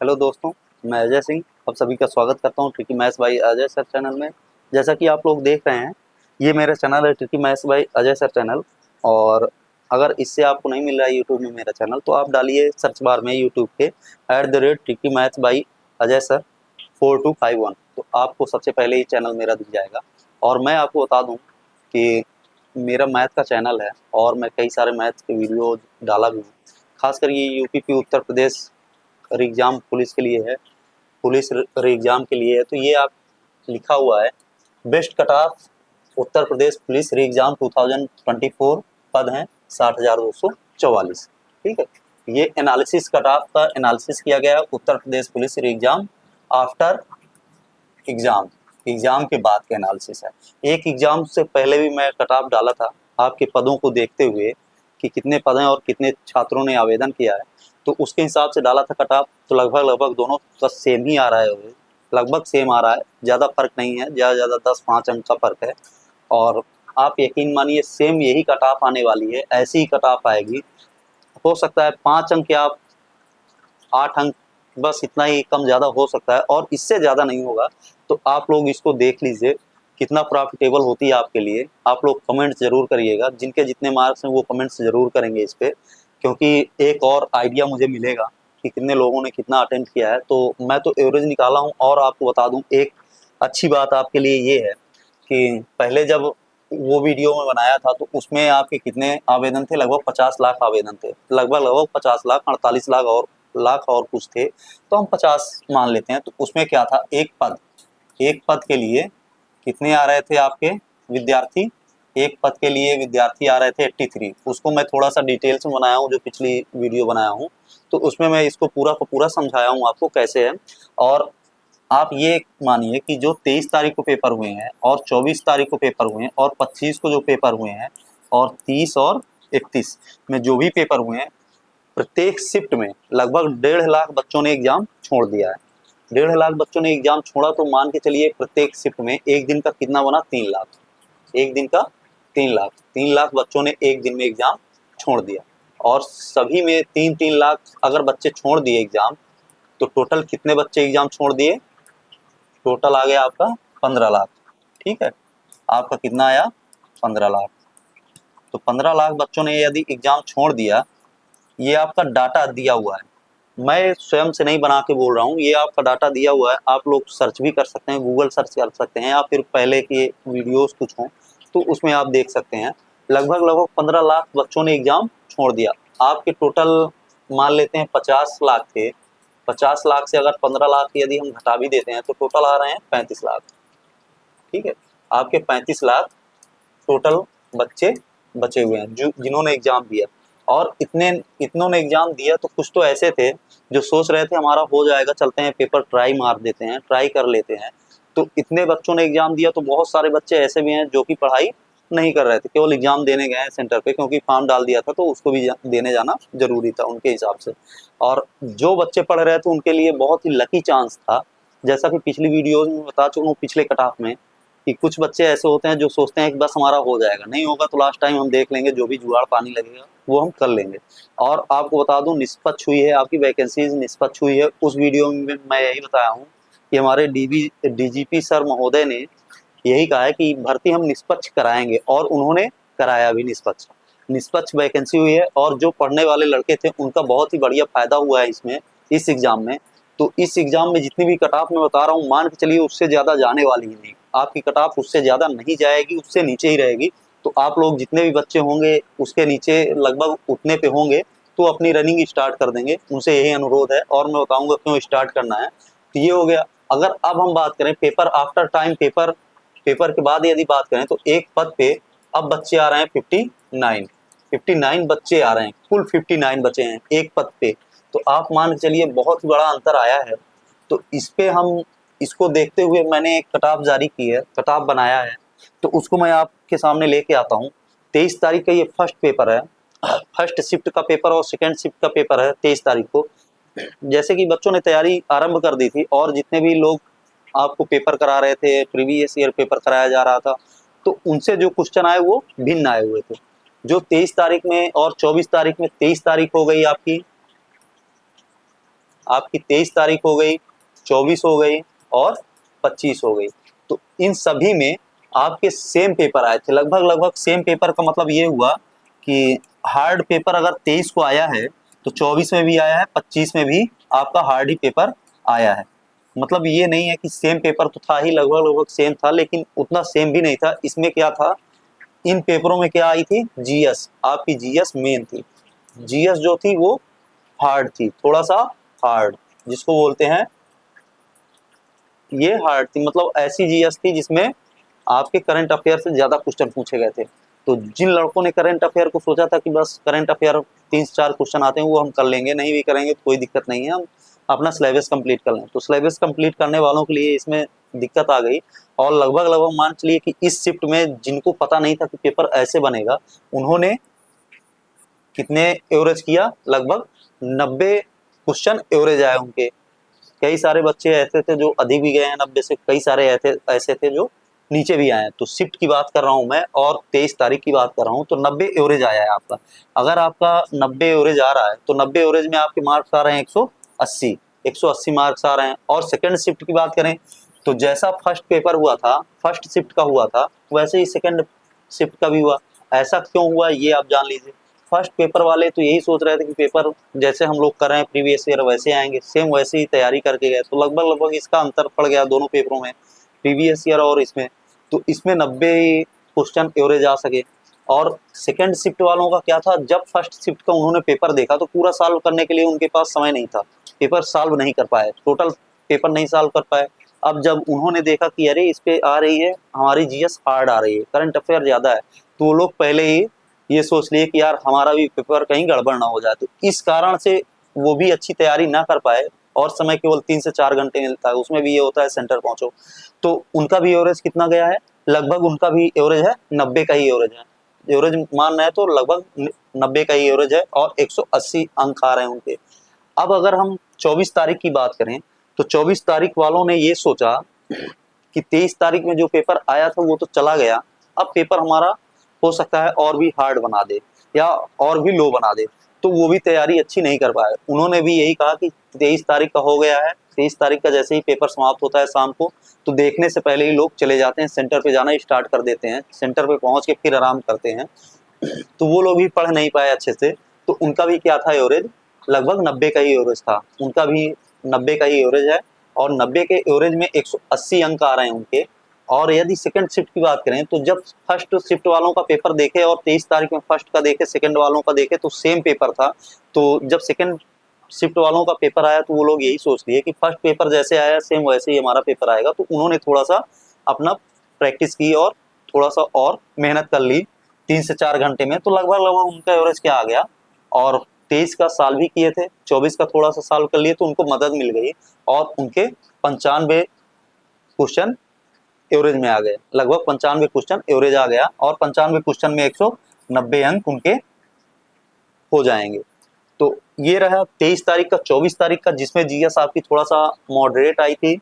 Hello दोस्तों, मैं अजय सिंह आप सभी का स्वागत करता हूं tricky maths by Ajay sir channel में। जैसा कि आप लोग देख रहे हैं, ये मेरा चैनल है tricky maths by Ajay sir channel. और अगर इससे आपको नहीं मिल रहा है यूट्यूब में मेरा चैनल, तो आप डालिए सर्च बार में यूट्यूब के @tricky maths by Ajay sir 4251, तो आपको सबसे पहले ये चैनल मेरा दिख जाएगा। और मैं आपको बता दूँ कि मेरा मैथ का चैनल है और मैं कई सारे मैथ्स के वीडियो डाला भी हूँ। खासकर ये UP Uttar Pradesh exam police के लिए है, पुलिस एग्ज़ाम के लिए है। तो ये आप लिखा हुआ है best cut off Uttar Pradesh police exam 2024 पद हैं 60,244। ठीक है, ये एनालिसिस कट ऑफ का एनालिसिस किया गया है Uttar Pradesh police exam after exam के बाद का एनालिसिस है। एक एग्ज़ाम से पहले भी मैं कट ऑफ डाला था आपके पदों को देखते हुए कि कितने पद हैं और कितने छात्रों ने आवेदन किया है, तो उसके हिसाब से डाला था कट ऑफ। तो लगभग दोनों का सेम ही आ रहा है, लगभग सेम आ रहा है, ज़्यादा फर्क नहीं है, ज़्यादा 10-5 अंक का फर्क है। और आप यकीन मानिए सेम यही कट ऑफ आने वाली है, ऐसी ही कट ऑफ आएगी। हो सकता है 5 अंक या 8 अंक, बस इतना ही कम ज़्यादा हो सकता है और इससे ज़्यादा नहीं होगा। तो आप लोग इसको देख लीजिए कितना प्रॉफिटेबल होती है आपके लिए। आप लोग कमेंट्स ज़रूर करिएगा, जिनके जितने मार्क्स हैं वो कमेंट्स ज़रूर करेंगे इस पे, क्योंकि एक और आइडिया मुझे मिलेगा कि कितने लोगों ने कितना अटेम्प्ट किया है। तो मैं तो एवरेज निकाला हूँ। और आपको बता दूँ, एक अच्छी बात आपके लिए ये है कि पहले जब वो वीडियो में बनाया था तो उसमें आपके कितने आवेदन थे, लगभग 50 लाख आवेदन थे, लगभग 50 लाख, 48 लाख और कुछ थे, तो हम 50 मान लेते हैं। तो उसमें क्या था, एक पद के लिए कितने आ रहे थे आपके विद्यार्थी, एक पद के लिए विद्यार्थी आ रहे थे 83। उसको मैं थोड़ा सा डिटेल्स में बनाया हूँ, जो पिछली वीडियो बनाया हूँ, तो उसमें मैं इसको पूरा का पूरा समझाया हूँ आपको कैसे है। और आप ये मानिए कि जो 23 तारीख को पेपर हुए हैं और 24 तारीख को पेपर हुए हैं और 25 को जो पेपर हुए हैं और 30 और 31 में जो भी पेपर हुए हैं, प्रत्येक शिफ्ट में लगभग 1.5 लाख बच्चों ने एग्जाम छोड़ दिया है। 1.5 लाख बच्चों ने एग्जाम छोड़ा, तो मान के चलिए प्रत्येक शिफ्ट में एक दिन का कितना बना, 3 लाख। एक दिन का 3 लाख, 3 लाख बच्चों ने एक दिन में एग्जाम छोड़ दिया। और सभी में 3-3 लाख अगर बच्चे छोड़ दिए एग्जाम, तो टोटल कितने बच्चे एग्जाम छोड़ दिए, टोटल आ गया आपका 15 लाख। ठीक है, आपका कितना आया, 15 लाख। तो 15 लाख बच्चों ने यदि एग्जाम छोड़ दिया, ये आपका डाटा दिया हुआ है, मैं स्वयं से नहीं बना के बोल रहा हूँ, ये आपका डाटा दिया हुआ है। आप लोग सर्च भी कर सकते हैं, गूगल सर्च कर सकते हैं, या फिर पहले के वीडियोस कुछ हों तो उसमें आप देख सकते हैं। लगभग 15 लाख बच्चों ने एग्जाम छोड़ दिया। आपके टोटल मान लेते हैं 50 लाख थे, 50 लाख से अगर 15 लाख यदि हम घटा भी देते हैं तो टोटल आ रहे हैं 35 लाख। ठीक है, आपके 35 लाख टोटल बच्चे बचे हुए हैं जो जिन्होंने एग्जाम दिया। और इतनों ने एग्जाम दिया, तो कुछ तो ऐसे थे जो सोच रहे थे हमारा हो जाएगा, चलते हैं पेपर ट्राई मार देते हैं, ट्राई कर लेते हैं। तो इतने बच्चों ने एग्जाम दिया, तो बहुत सारे बच्चे ऐसे भी हैं जो कि पढ़ाई नहीं कर रहे थे, केवल एग्जाम देने गए हैं सेंटर पे, क्योंकि फॉर्म डाल दिया था तो उसको भी देने जाना जरूरी था उनके हिसाब से। और जो बच्चे पढ़ रहे थे उनके लिए बहुत ही लकी चांस था, जैसा कि पिछली वीडियोज में बता चुका हूँ, पिछले कट ऑफ में, कि कुछ बच्चे ऐसे होते हैं जो सोचते हैं कि बस हमारा हो जाएगा, नहीं होगा तो लास्ट टाइम हम देख लेंगे, जो भी जुगाड़ पानी लगेगा वो हम कर लेंगे। और आपको बता दूं, निष्पक्ष हुई है आपकी वैकेंसीज, निष्पक्ष हुई है। उस वीडियो में मैं यही बताया हूँ कि हमारे डीजीपी सर महोदय ने यही कहा है कि भर्ती हम निष्पक्ष कराएंगे, और उन्होंने कराया भी निष्पक्ष। निष्पक्ष वैकेंसी हुई है, और जो पढ़ने वाले लड़के थे उनका बहुत ही बढ़िया फायदा हुआ है इसमें, इस एग्जाम में। तो इस एग्जाम में जितनी भी कट ऑफ मैं बता रहा हूँ, मान के चलिए उससे ज़्यादा जाने वाली ही नहीं, आपकी कट ऑफ उससे ज़्यादा नहीं जाएगी, उससे नीचे ही रहेगी। तो आप लोग जितने भी बच्चे होंगे उसके नीचे लगभग उतने पे होंगे, तो अपनी रनिंग स्टार्ट कर देंगे, उनसे यही अनुरोध है। और मैं बताऊंगा क्यों स्टार्ट करना है। तो ये हो गया। अगर अब हम बात करें पेपर आफ्टर टाइम, पेपर के बाद यदि बात करें, तो एक पद पे अब बच्चे आ रहे हैं 59 बच्चे आ रहे हैं, कुल 59 बचे हैं एक पद पे। तो आप मान के चलिए बहुत ही बड़ा अंतर आया है। तो इस पे हम इसको देखते हुए मैंने एक कट ऑफ जारी की है, कट ऑफ बनाया है, तो उसको मैं आपके सामने लेके आता हूँ। 23 तारीख का ये फर्स्ट पेपर है, फर्स्ट शिफ्ट का पेपर और सेकेंड शिफ्ट का पेपर है 23 तारीख को। जैसे कि बच्चों ने तैयारी आरंभ कर दी थी, और जितने भी लोग आपको पेपर करा रहे थे, प्रीवियस ईयर पेपर कराया जा रहा था, तो उनसे जो क्वेश्चन आए वो भिन्न आए हुए थे। जो 23 तारीख में और 24 तारीख में, 23 तारीख हो गई आपकी आपकी 23 तारीख हो गई, 24 हो गई और 25 हो गई। तो इन सभी में आपके सेम पेपर आए थे, लगभग लगभग सेम पेपर का मतलब ये हुआ कि हार्ड पेपर अगर 23 को आया है तो 24 में भी आया है, 25 में भी आपका हार्ड ही पेपर आया है। मतलब ये नहीं है कि सेम पेपर तो था ही, लगभग लगभग सेम था, लेकिन उतना सेम भी नहीं था। इसमें क्या था, इन पेपरों में क्या आई थी, जीएस, आपकी जीएस मेन थी। जीएस जो थी वो हार्ड थी, थोड़ा सा हार्ड, जिसको बोलते हैं ये हार्ड थी, मतलब ऐसी जीएस थी जिसमें आपके करंट अफेयर से ज्यादा क्वेश्चन पूछे गए थे। तो जिन लड़कों ने करंट अफेयर को सोचा था कि बस करंट अफेयर 3 से 4 क्वेश्चन आते हैं वो हम कर लेंगे, नहीं भी करेंगे तो कोई दिक्कत नहीं है, हम अपना सिलेबस कंप्लीट कर लें, तो सिलेबस कंप्लीट करने वालों के लिए इसमें दिक्कत आ गई। और लगभग लगभग मान चलिए कि इस शिफ्ट में जिनको पता नहीं था कि पेपर ऐसे बनेगा, उन्होंने कितने एवरेज किया, लगभग 90 क्वेश्चन एवरेज आए उनके। कई सारे बच्चे ऐसे थे जो अधिक भी गए हैं 90 से, कई सारे ऐसे थे जो नीचे भी आए हैं। तो शिफ्ट की बात कर रहा हूं मैं और 23 तारीख की बात कर रहा हूं, तो 90 एवरेज आया है आपका। अगर आपका 90 एवरेज आ रहा है तो 90 एवरेज में आपके मार्क्स आ रहे हैं 180, 180 मार्क्स आ रहे हैं। और सेकंड शिफ्ट की बात करें तो जैसा फर्स्ट पेपर हुआ था, फर्स्ट शिफ्ट का हुआ था, वैसे ही सेकंड शिफ्ट का भी हुआ। ऐसा क्यों हुआ ये आप जान लीजिए। फर्स्ट पेपर वाले तो यही सोच रहे थे कि पेपर जैसे हम लोग कर रहे हैं प्रीवियस ईयर वैसे आएंगे, सेम वैसे ही तैयारी करके गए, तो लगभग लगभग इसका अंतर पड़ गया दोनों पेपरों में, प्रीवियस ईयर और इसमें। तो इसमें 90 क्वेश्चन एवरेज आ सके। और सेकंड शिफ्ट वालों का क्या था, जब फर्स्ट शिफ्ट का उन्होंने पेपर देखा तो पूरा सॉल्व करने के लिए उनके पास समय नहीं था, पेपर सॉल्व नहीं कर पाए, टोटल पेपर नहीं सॉल्व कर पाए। अब जब उन्होंने देखा कि अरे इस पे आ रही है हमारी जीएस हार्ड आ रही है, करंट अफेयर ज्यादा है, तो वो लोग पहले ही ये सोच लिए कि यार हमारा भी पेपर कहीं गड़बड़ ना हो जाए। तो इस कारण से वो भी अच्छी तैयारी ना कर पाए, और समय केवल 3 से 4 घंटे मिलता है, उसमें भी ये होता है सेंटर पहुंचो। तो उनका भी एवरेज कितना गया है, लगभग उनका भी एवरेज है 90 का ही एवरेज है। एवरेज मान रहे हैं तो लगभग 90 का ही एवरेज है और 180 अंक आ रहे हैं उनके। अब अगर हम 24 तारीख की बात करें तो 24 तारीख वालों ने ये सोचा कि 23 तारीख में जो पेपर आया था वो तो चला गया, अब पेपर हमारा हो सकता है और भी हार्ड बना दे या और भी लो बना दे, तो वो भी तैयारी अच्छी नहीं कर पाए। उन्होंने भी यही कहा कि 23 तारीख का हो गया है, 23 तारीख का जैसे ही पेपर समाप्त होता है शाम को, तो देखने से पहले ही लोग चले जाते हैं, सेंटर पे जाना स्टार्ट कर देते हैं, सेंटर पे पहुंच के फिर आराम करते हैं। तो वो लोग भी पढ़ नहीं पाए अच्छे से, तो उनका भी क्या था एवरेज, लगभग 90 का ही एवरेज था, उनका भी 90 का ही एवरेज है। और 90 के एवरेज में 180 अंक आ रहे हैं उनके। और यदि सेकंड शिफ्ट की बात करें तो जब फर्स्ट शिफ्ट वालों का पेपर देखे और 23 तारीख में फर्स्ट का देखे, सेकंड वालों का देखे, तो सेम पेपर था। तो जब सेकंड शिफ्ट वालों का पेपर आया तो वो लोग यही सोच लिए कि फर्स्ट पेपर जैसे आया सेम वैसे ही हमारा पेपर आएगा, तो उन्होंने थोड़ा सा अपना प्रैक्टिस की और थोड़ा सा और मेहनत कर ली 3 से 4 घंटे में, तो लगभग लगभग उनका एवरेज क्या आ गया। और 23 का साल भी किए थे, 24 का थोड़ा सा साल कर लिए, तो उनको मदद मिल गई और उनके 95 क्वेश्चन एवरेज में आ गए, लगभग 95 क्वेश्चन एवरेज आ गया। और 95 क्वेश्चन में 190 अंक उनके हो जाएंगे। तो ये रहा 23 तारीख का। 24 तारीख का जिसमें जीएस आपकी थोड़ा सा मॉडरेट आई थी,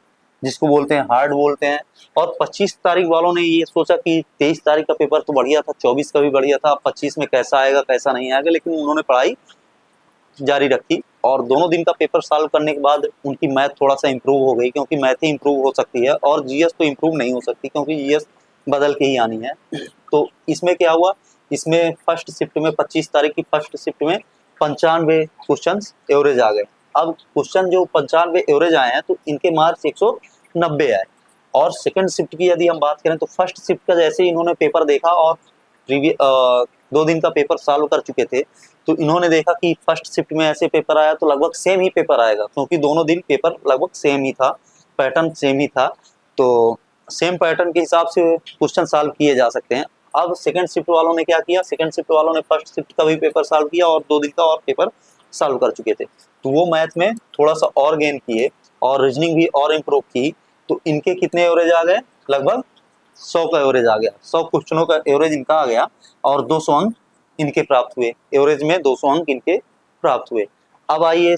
जिसको बोलते हैं हार्ड बोलते हैं। और 25 तारीख वालों ने ये सोचा कि 23 तारीख का पेपर तो बढ़िया था, 24 का भी बढ़िया था, अब 25 में कैसा आएगा कैसा नहीं आएगा, लेकिन उन्होंने पढ़ाई जारी रखी। और दोनों दिन का पेपर सॉल्व करने के बाद उनकी मैथ थोड़ा सा इंप्रूव हो गई, क्योंकि मैथ ही इंप्रूव हो सकती है और जीएस तो इंप्रूव नहीं हो सकती, क्योंकि जीएस बदल के ही आनी है। तो इसमें क्या हुआ, इसमें फर्स्ट शिफ्ट में 25 तारीख की फर्स्ट शिफ्ट में 95 क्वेश्चन एवरेज आ गए। अब क्वेश्चन जो 95 एवरेज आए हैं तो इनके मार्क्स 190 आए। और सेकंड शिफ्ट की यदि हम बात करें तो फर्स्ट शिफ्ट का जैसे ही इन्होंने पेपर देखा और 2 दिन का पेपर सॉल्व कर चुके थे, तो इन्होंने देखा कि फर्स्ट शिफ्ट में ऐसे पेपर आया तो लगभग सेम ही पेपर आएगा, क्योंकि दोनों दिन पेपर लगभग सेम ही था, पैटर्न सेम ही था, तो सेम पैटर्न के हिसाब से क्वेश्चन सॉल्व किए जा सकते हैं। अब सेकंड शिफ्ट वालों ने क्या किया, सेकंड शिफ्ट वालों ने फर्स्ट शिफ्ट का भी पेपर सॉल्व किया और 2 दिन का और पेपर सॉल्व कर चुके थे, तो वो मैथ में थोड़ा सा और गेन किए और रीजनिंग भी और इम्प्रूव की। तो इनके कितने एवरेज आ गए, लगभग 100 का एवरेज आ गया, 100 क्वेश्चनों का एवरेज इनका आ गया और 200 अंक इनके प्राप्त हुए, एवरेज में 200 अंक इनके प्राप्त हुए। अब आइए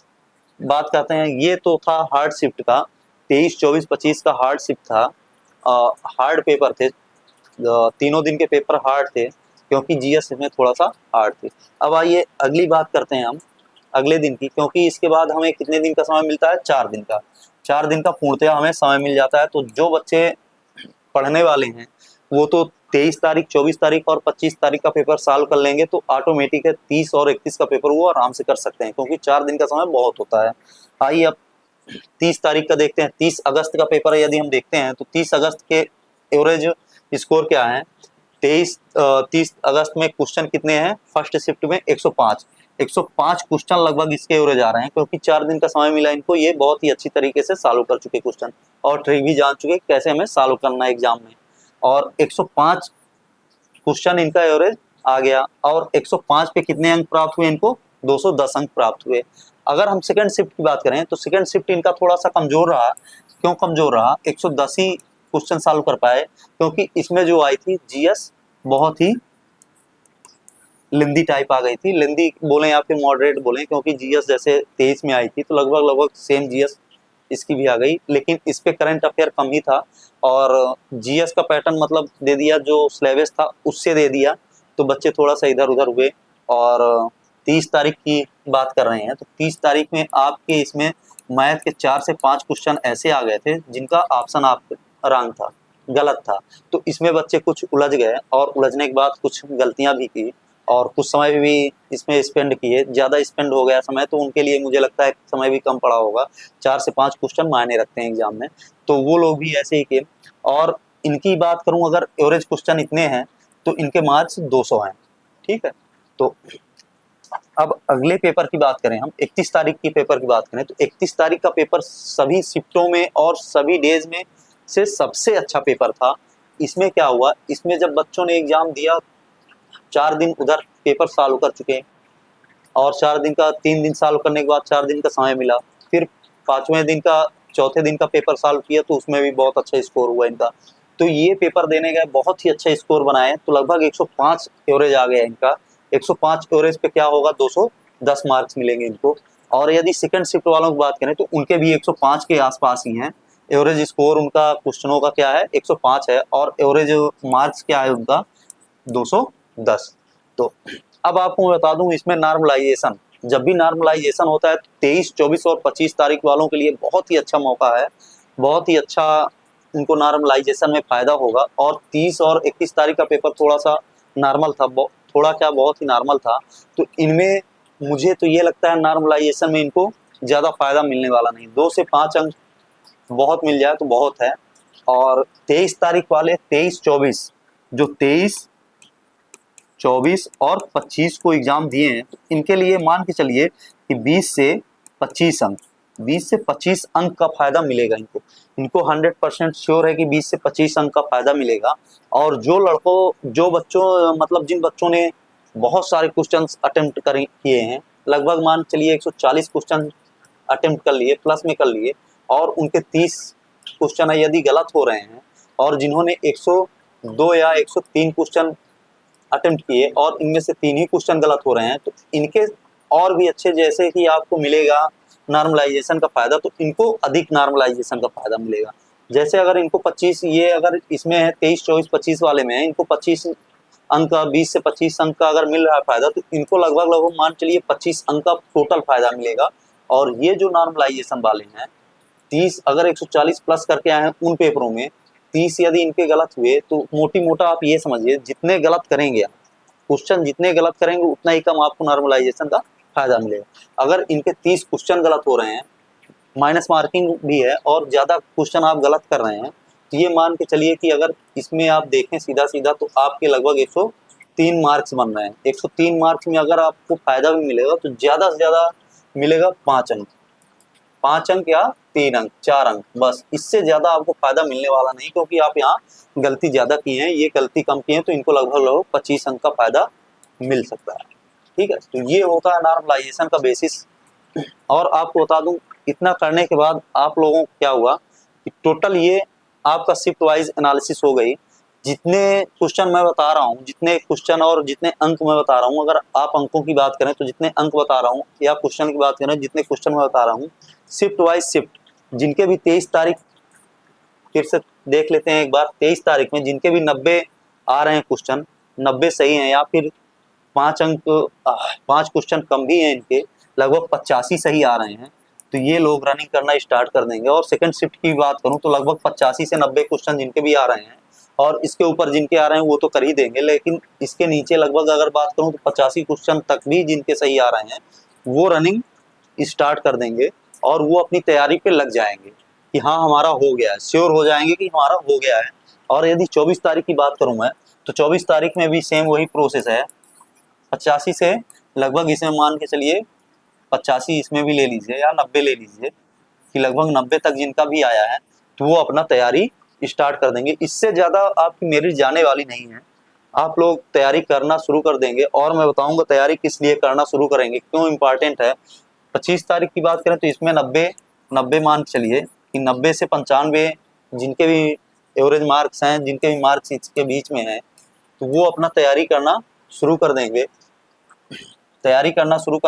बात करते हैं, ये तो था हार्ड शिफ्ट का, 23, 24, 25 का हार्ड शिफ्ट था। हार्ड पेपर थे, तीनों दिन के पेपर हार्ड थे, क्योंकि जीएस में थोड़ा सा हार्ड थे। अब आइए अगली बात करते हैं हम अगले दिन की, क्योंकि इसके बाद हमें कितने दिन का समय मिलता है, 4 दिन का। 4 दिन का पूर्णतया हमें समय मिल जाता है। तो जो बच्चे पढ़ने वाले हैं वो तो 23 तारीख, 24 तारीख और 25 तारीख का पेपर सॉल्व कर लेंगे, तो ऑटोमेटिक है 30 और 31 का पेपर वो आराम से कर सकते हैं, क्योंकि 4 दिन का समय बहुत होता है। आइए अब 30 तारीख का देखते हैं। 30 अगस्त का पेपर यदि हम देखते हैं तो 30 अगस्त के एवरेज स्कोर क्या है। 30 अगस्त में क्वेश्चन कितने हैं, फर्स्ट शिफ्ट में 105 क्वेश्चन लगभग इसके एवरेज आ रहे हैं, क्योंकि 4 दिन का समय मिला इनको। ये बहुत ही अच्छी तरीके से सॉल्व कर चुके क्वेश्चन और ट्रिक भी जान चुके कैसे हमें सॉल्व करना है एग्जाम में। और 105 क्वेश्चन इनका एवरेज आ गया, और 105 पे कितने अंक प्राप्त हुए इनको, 210 अंक प्राप्त हुए। अगर हम सेकंड शिफ्ट की बात करें तो सेकंड शिफ्ट इनका थोड़ा सा कमजोर रहा। क्यों कमजोर रहा, 110 ही क्वेश्चन सॉल्व कर पाए, क्योंकि इसमें जो आई थी जीएस बहुत ही लेंदी टाइप आ गई थी। लेंदी बोले या फिर मॉडरेट बोले, क्योंकि जीएस जैसे 23 में आई थी तो लगभग सेम जीएस इसकी भी आ गई, लेकिन इस पे करंट अफेयर कम ही था और जीएस का पैटर्न मतलब दे दिया जो सिलेबस था उससे दे दिया, तो बच्चे थोड़ा सा इधर उधर हुए। और 30 तारीख की बात कर रहे हैं तो 30 तारीख में आपके इसमें मैथ के 4 से 5 क्वेश्चन ऐसे आ गए थे जिनका ऑप्शन आप रॉन्ग था, गलत था। तो इसमें बच्चे कुछ उलझ गए और उलझने के बाद कुछ गलतियां भी की और कुछ समय भी इसमें स्पेंड किए, ज़्यादा स्पेंड हो गया समय, तो उनके लिए मुझे लगता है समय भी कम पड़ा होगा। 4 से 5 क्वेश्चन मायने रखते हैं एग्जाम में, तो वो लोग भी ऐसे ही किए। और इनकी बात करूं, अगर एवरेज क्वेश्चन इतने हैं तो इनके मार्क्स 200 हैं, ठीक है। तो अब अगले पेपर की बात करें हम, 31 तारीख की पेपर की बात करें तो 31 तारीख का पेपर सभी शिफ्टों में और सभी डेज में से सबसे अच्छा पेपर था। इसमें क्या हुआ, इसमें जब बच्चों ने एग्जाम दिया 4 दिन उधर पेपर सॉल्व कर चुके और 4 दिन का 3 दिन सॉल्व करने के बाद 4 दिन का समय मिला, फिर 5वें दिन का चौथे दिन का पेपर सॉल्व किया तो उसमें भी बहुत अच्छा स्कोर हुआ इनका। तो ये पेपर देने गए, बहुत ही अच्छा स्कोर बनाए, तो लगभग 105 एवरेज आ गया इनका। 105 एवरेज पे क्या होगा, 210 मार्क्स मिलेंगे इनको। और यदि सेकंड शिफ्ट वालों की बात करें तो उनके भी 105 के आसपास ही हैं। एवरेज स्कोर उनका क्वेश्चनों का क्या है, 105 है, और एवरेज मार्क्स क्या है उनका, 210। तो अब आपको मैं बता दूं, इसमें नॉर्मलाइजेशन, जब भी नॉर्मलाइजेशन होता है 23, 24 और 25 तारीख वालों के लिए बहुत ही अच्छा मौका है, बहुत ही अच्छा उनको नॉर्मलाइजेशन में फायदा होगा। और 30 और 31 तारीख का पेपर थोड़ा सा नॉर्मल था, थोड़ा क्या बहुत ही नॉर्मल था। तो इनमें मुझे तो ये लगता है नॉर्मलाइजेशन में इनको ज़्यादा फायदा मिलने वाला नहीं, 2 से 5 अंक बहुत मिल जाए तो बहुत है। और 23 तारीख वाले 23, 24, जो 23, 24 और 25 को एग्जाम दिए हैं तो इनके लिए मान के चलिए कि 20 से 25 अंक, 20 से 25 अंक का फायदा मिलेगा इनको। इनको 100% श्योर है कि 20 से 25 अंक का फायदा मिलेगा। और जो बच्चों मतलब जिन बच्चों ने बहुत सारे क्वेश्चंस अटेम्प्ट किए हैं, लगभग मान चलिए 140 क्वेश्चन अटेम्प्ट कर लिए, प्लस में कर लिए, और उनके 30 क्वेश्चन यदि गलत हो रहे हैं, और जिन्होंने 102 या 103 क्वेश्चन अटेम्प्ट किए और इनमें से 3 ही क्वेश्चन गलत हो रहे हैं, तो इनके और भी अच्छे, जैसे कि आपको मिलेगा नॉर्मलाइजेशन का फायदा, तो इनको अधिक नॉर्मलाइजेशन का फायदा मिलेगा। जैसे अगर इनको 25, ये अगर इसमें है 23, 24, 25 वाले में है, इनको 25 अंक का, 20 से 25 अंक का अगर मिल रहा है फायदा, तो इनको लगभग मान चलिए 25 अंक का टोटल फायदा मिलेगा। और ये जो नॉर्मलाइजेशन वाले हैं 30 अगर 140 प्लस करके आए हैं उन पेपरों में, 30 यदि इनके गलत हुए तो मोटी मोटा आप ये समझिए जितने गलत करेंगे आप, क्वेश्चन जितने गलत करेंगे उतना ही कम आपको नॉर्मलाइजेशन का फायदा मिलेगा। अगर इनके 30 क्वेश्चन गलत हो रहे हैं, माइनस मार्किंग भी है और ज़्यादा क्वेश्चन आप गलत कर रहे हैं, तो ये मान के चलिए कि अगर इसमें आप देखें सीधा सीधा तो आपके लगभग 103 मार्क्स बन रहे हैं। 103 मार्क्स में अगर आपको फायदा भी मिलेगा तो ज़्यादा से ज़्यादा मिलेगा 5 अंक, 5 अंक या 3 अंक, 4 अंक, बस। इससे ज़्यादा आपको फायदा मिलने वाला नहीं, क्योंकि आप यहाँ गलती ज़्यादा की हैं, ये गलती कम की है, तो इनको लगभग 25 अंक का फायदा मिल सकता है, ठीक है। तो ये होता है नॉर्मलाइजेशन का बेसिस। और आपको बता दूं, इतना करने के बाद आप लोगों को क्या हुआ कि टोटल ये आपका शिफ्ट वाइज एनालिसिस हो गई। जितने क्वेश्चन मैं बता रहा हूँ, जितने क्वेश्चन और जितने अंक मैं बता रहा हूँ, अगर आप अंकों की बात करें तो जितने अंक बता रहा हूँ, या क्वेश्चन की बात करें जितने क्वेश्चन मैं बता रहा हूँ, शिफ्ट वाइज शिफ्ट, जिनके भी 23 तारीख, फिर से देख लेते हैं एक बार, 23 तारीख में जिनके भी 90 आ रहे हैं क्वेश्चन, 90 सही हैं, या फिर 5 अंक 5 क्वेश्चन कम भी हैं इनके, लगभग 85 सही आ रहे हैं, तो ये लोग रनिंग करना स्टार्ट कर देंगे। और सेकंड शिफ्ट की बात करूं तो लगभग 85 से 90 क्वेश्चन जिनके भी आ रहे हैं और इसके ऊपर जिनके आ रहे हैं वो तो कर ही देंगे, लेकिन इसके नीचे लगभग अगर बात करूं तो 85 क्वेश्चन तक भी जिनके सही आ रहे हैं वो रनिंग स्टार्ट कर देंगे और वो अपनी तैयारी पे लग जाएंगे कि हाँ हमारा हो गया है, श्योर हो जाएंगे कि हमारा हो गया है। और यदि 24 तारीख की बात करूं मैं तो 24 तारीख में भी सेम वही प्रोसेस है, 85 से लगभग इसमें मान के चलिए 85 इसमें भी ले लीजिए या 90 ले लीजिए कि लगभग 90 तक जिनका भी आया है तो वो अपना तैयारी स्टार्ट कर देंगे। इससे ज़्यादा आपकी मेरिट जाने वाली नहीं है, आप लोग तैयारी करना शुरू कर देंगे। और मैं बताऊंगा तैयारी किस लिए करना शुरू करेंगे, क्यों इम्पॉर्टेंट है। 25 तारीख की बात करें तो इसमें 90 मान के चलिए कि 90 से 95 जिनके भी एवरेज मार्क्स हैं, जिनके भी मार्क्स इसके बीच में हैं, तो वो अपना तैयारी करना शुरू कर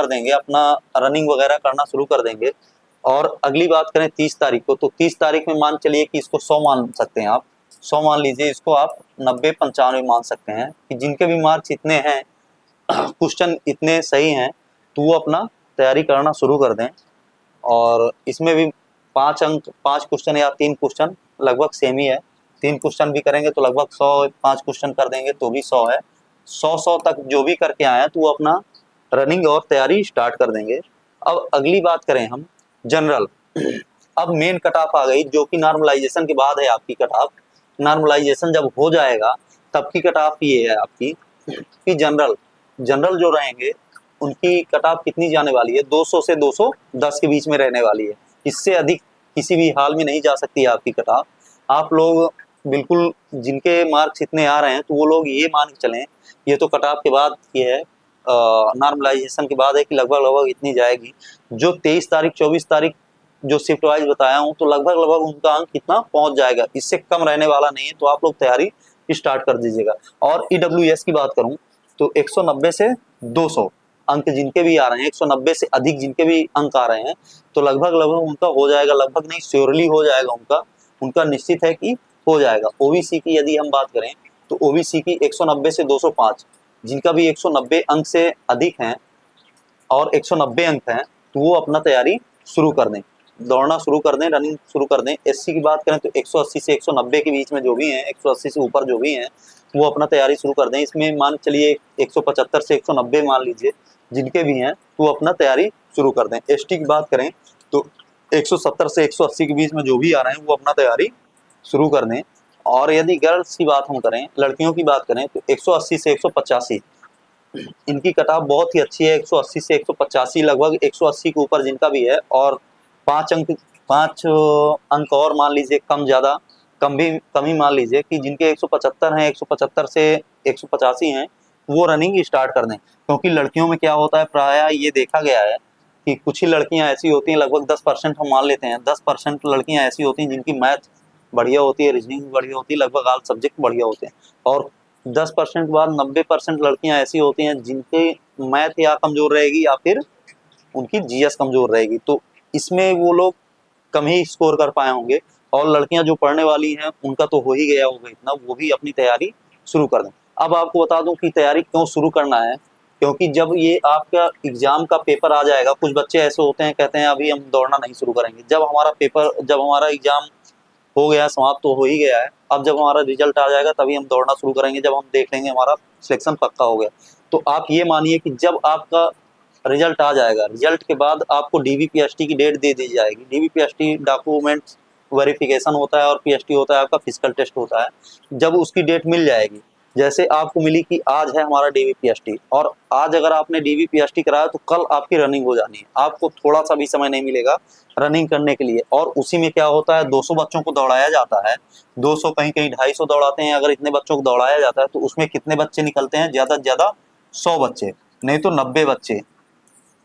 देंगे, अपना रनिंग वगैरह करना शुरू कर देंगे। और अगली बात करें 30 तारीख को, तो 30 तारीख में मान चलिए कि इसको 100 मान सकते हैं आप, 100 मान लीजिए, इसको आप 90-95 मान सकते हैं कि जिनके भी मार्क्स इतने हैं, क्वेश्चन इतने सही हैं, तो वो अपना तैयारी करना शुरू कर दें। और इसमें भी 5 अंक 5 क्वेश्चन या 3 क्वेश्चन लगभग सेम ही है, 3 क्वेश्चन भी करेंगे तो लगभग 100, 5 क्वेश्चन कर देंगे तो भी 100 है। 100 तक जो भी करके आए हैं तो वो अपना रनिंग और तैयारी स्टार्ट कर देंगे। अब अगली बात करें हम जनरल, अब मेन कट ऑफ आ गई जो कि नॉर्मलाइजेशन के बाद है आपकी कट ऑफ। नॉर्मलाइजेशन जब हो जाएगा तब की कट ऑफ ये है आपकी कि जनरल जो रहेंगे उनकी कट ऑफ कितनी जाने वाली है, 200 से 210 के बीच में रहने वाली है। इससे अधिक किसी भी हाल में नहीं जा सकती है आपकी कट ऑफ। आप लोग बिल्कुल जिनके मार्क्स इतने आ रहे हैं तो वो लोग ये मान के चलें, ये तो कट ऑफ के बाद ये है, नॉर्मलाइजेशन के बाद है कि लगभग इतनी जाएगी। जो 23 तारीख 24 तारीख जो शिफ्ट वाइज बताया हूँ तो लगभग उनका अंक कितना पहुंच जाएगा, इससे कम रहने वाला नहीं है, तो आप लोग तैयारी स्टार्ट कर दीजिएगा। और EWS की बात करूं तो 190 से 200 अंक जिनके भी आ रहे हैं, 190 से अधिक जिनके भी अंक आ रहे हैं, तो लगभग उनका हो जाएगा, लगभग नहीं श्योरली हो जाएगा, उनका निश्चित है कि हो जाएगा। ओबीसी की यदि हम बात करें तो ओबीसी की 190 से 205 जिनका भी 190 अंक से अधिक हैं और 190 अंक हैं तो वो अपना तैयारी शुरू कर दें, दौड़ना शुरू कर दें, रनिंग शुरू कर दें। एससी की बात करें तो 180 से 190 के बीच में जो भी हैं, 180 से ऊपर जो भी हैं वो अपना तैयारी शुरू कर दें। इसमें मान चलिए 175 से 190 मान लीजिए जिनके भी हैं वो अपना तैयारी शुरू कर दें। एसटी की बात करें तो 170 से 180 के बीच में जो भी आ रहे हैं वो अपना तैयारी शुरू कर दें। और यदि गर्ल्स की बात हम करें, लड़कियों की बात करें तो 180 से 185 इनकी कट ऑफ बहुत ही अच्छी है, 180 से 185 लगभग 180 के ऊपर जिनका भी है। और 5 अंक और मान लीजिए कम ही मान लीजिए कि जिनके 175 हैं, 175 से 185 हैं, वो रनिंग स्टार्ट कर दें। क्योंकि लड़कियों में क्या होता है, प्रायः ये देखा गया है कि कुछ ही लड़कियां ऐसी होती हैं, लगभग 10% हम मान लेते हैं, 10% लड़कियां ऐसी होती हैं जिनकी मैथ बढ़िया होती है, रीजनिंग बढ़िया होती है, लगभग ऑल सब्जेक्ट बढ़िया होते हैं। और 10% के बाद 90% लड़कियां ऐसी होती हैं जिनके मैथ या कमजोर रहेगी या फिर उनकी जीएस कमजोर रहेगी, तो इसमें वो लोग कम ही स्कोर कर पाए होंगे। और लड़कियां जो पढ़ने वाली हैं उनका तो हो ही गया होगा इतना, वो भी अपनी तैयारी शुरू कर दें। अब आपको बता दूं कि तैयारी क्यों शुरू करना है, क्योंकि जब ये आपका एग्जाम का पेपर आ जाएगा, कुछ बच्चे ऐसे होते हैं कहते हैं अभी हम दौड़ना नहीं शुरू करेंगे। जब हमारा एग्जाम हो गया, समाप्त तो हो ही गया है, अब जब हमारा रिजल्ट आ जाएगा तभी हम दौड़ना शुरू करेंगे, जब हम देख लेंगे हमारा सिलेक्शन पक्का हो गया। तो आप ये मानिए कि जब आपका रिजल्ट आ जाएगा, रिजल्ट के बाद आपको DVPST की डेट दे दी जाएगी। DVPST डॉक्यूमेंट्स वेरिफिकेशन होता है और PST होता है आपका फिजिकल टेस्ट होता है। जब उसकी डेट मिल जाएगी, जैसे आपको मिली कि आज है हमारा DVPST, और आज अगर आपने DVPST कराया तो कल आपकी रनिंग हो जानी है, आपको थोड़ा सा भी समय नहीं मिलेगा रनिंग करने के लिए। और उसी में क्या होता है, 200 बच्चों को दौड़ाया जाता है, 200 कहीं 250 दौड़ाते हैं। अगर इतने बच्चों को दौड़ाया जाता है तो उसमें कितने बच्चे निकलते हैं, ज़्यादा से ज़्यादा 100 बच्चे, नहीं तो 90 बच्चे,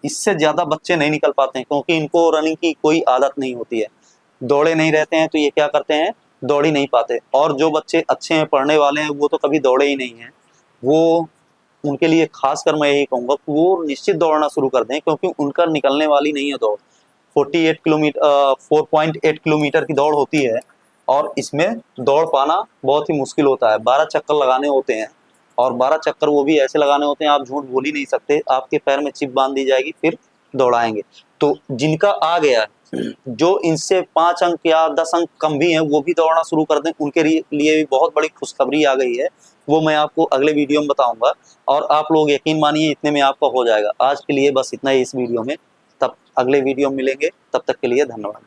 इससे ज़्यादा बच्चे नहीं निकल पाते हैं, क्योंकि इनको रनिंग की कोई आदत नहीं होती है, दौड़े नहीं रहते हैं, तो ये क्या करते हैं, दौड़ ही नहीं पाते। और जो बच्चे अच्छे हैं, पढ़ने वाले हैं, वो तो कभी दौड़े ही नहीं हैं, वो उनके लिए खासकर मैं यही कहूँगा कि वो निश्चित दौड़ना शुरू कर दें, क्योंकि उनका निकलने वाली नहीं है दौड़। 4.8 किलोमीटर की दौड़ होती है और इसमें दौड़ पाना बहुत ही मुश्किल होता है। 12 चक्कर लगाने होते हैं, और 12 चक्कर वो भी ऐसे लगाने होते हैं, आप झूठ बोल ही नहीं सकते, आपके पैर में चिप बांध दी जाएगी, फिर दौड़ाएंगे। तो जिनका आ गया, जो इनसे 5 अंक या 10 अंक कम भी हैं, वो भी दौड़ना शुरू कर दें, उनके लिए भी बहुत बड़ी खुशखबरी आ गई है। वो मैं आपको अगले वीडियो में बताऊंगा, और आप लोग यकीन मानिए इतने में आपका हो जाएगा। आज के लिए बस इतना ही इस वीडियो में, तब अगले वीडियो में मिलेंगे, तब तक के लिए धन्यवाद।